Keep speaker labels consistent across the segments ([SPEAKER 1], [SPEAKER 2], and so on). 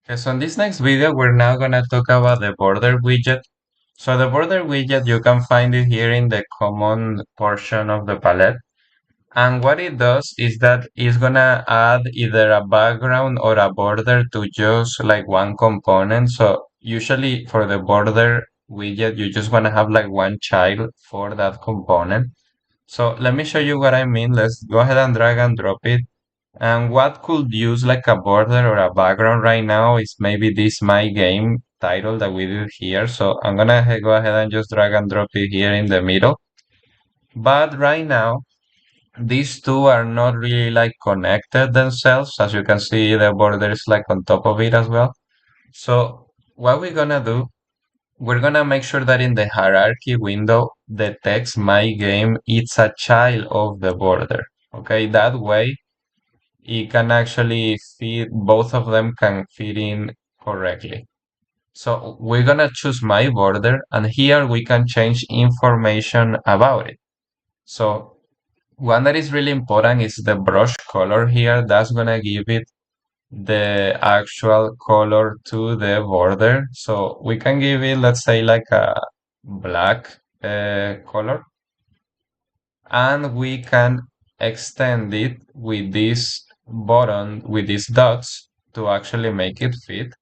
[SPEAKER 1] Okay, so in this next video, we're now gonna talk about the border widget. So the border widget, you can find it here in the common portion of the palette. And what it does is that it's gonna add either a background or a border to just like one component. So usually for the border widget, you just wanna have like one child for that component. So let me show you what I mean. Let's go ahead and drag and drop it. And what could use like a border or a background right now is maybe this my game title that we did here. So I'm gonna go ahead and just drag and drop it here in the middle. But right now, these two are not really like connected themselves. As you can see, the border is like on top of it as well. So what we're gonna do, we're gonna make sure that in the hierarchy window, the text my game is a child of the border. Okay, that way it can actually fit, both of them can fit in correctly. So we're gonna choose my border, and here we can change information about it. So one that is really important is the brush color here. That's gonna give it the actual color to the border. So we can give it, let's say, like a black color, and we can extend it with this button, with these dots, to actually make it fit.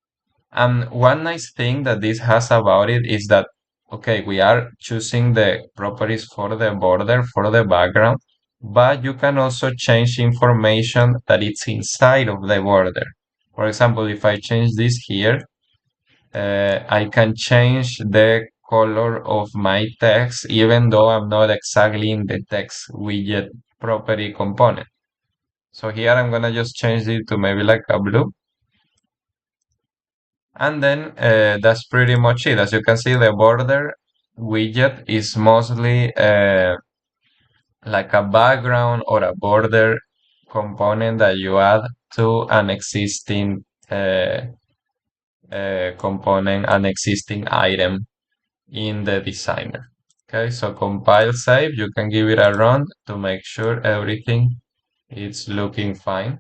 [SPEAKER 1] And one nice thing that this has about it is that, okay, we are choosing the properties for the border, for the background, but you can also change information that it's inside of the border. For example, if I change this here, I can change the color of my text even though I'm not exactly in the text widget property component. So here I'm gonna just change it to maybe like a blue. And then that's pretty much it. As you can see, the border widget is mostly like a background or a border component that you add to an existing component, an existing item in the designer. Okay, so compile save, you can give it a run to make sure everything is looking fine.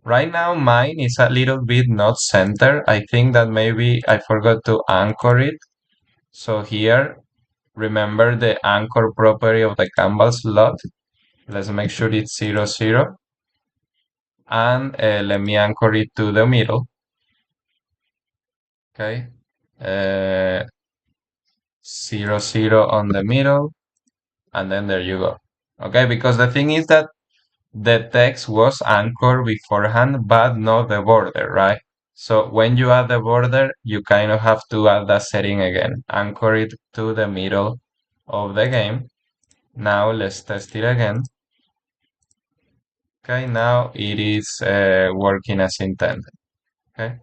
[SPEAKER 1] Right now mine is a little bit not centered. I think that maybe I forgot to anchor it. So here, remember the anchor property of the canvas slot. Let's make sure it's 0, 0. And let me anchor it to the middle. Okay. Uh, 0, 0 on the middle. And then there you go. Okay, because the thing is that the text was anchored beforehand, but not the border, right? So when you add the border, you kind of have to add that setting again. Anchor it to the middle of the game. Now let's test it again. Okay, now it is working as intended. Okay,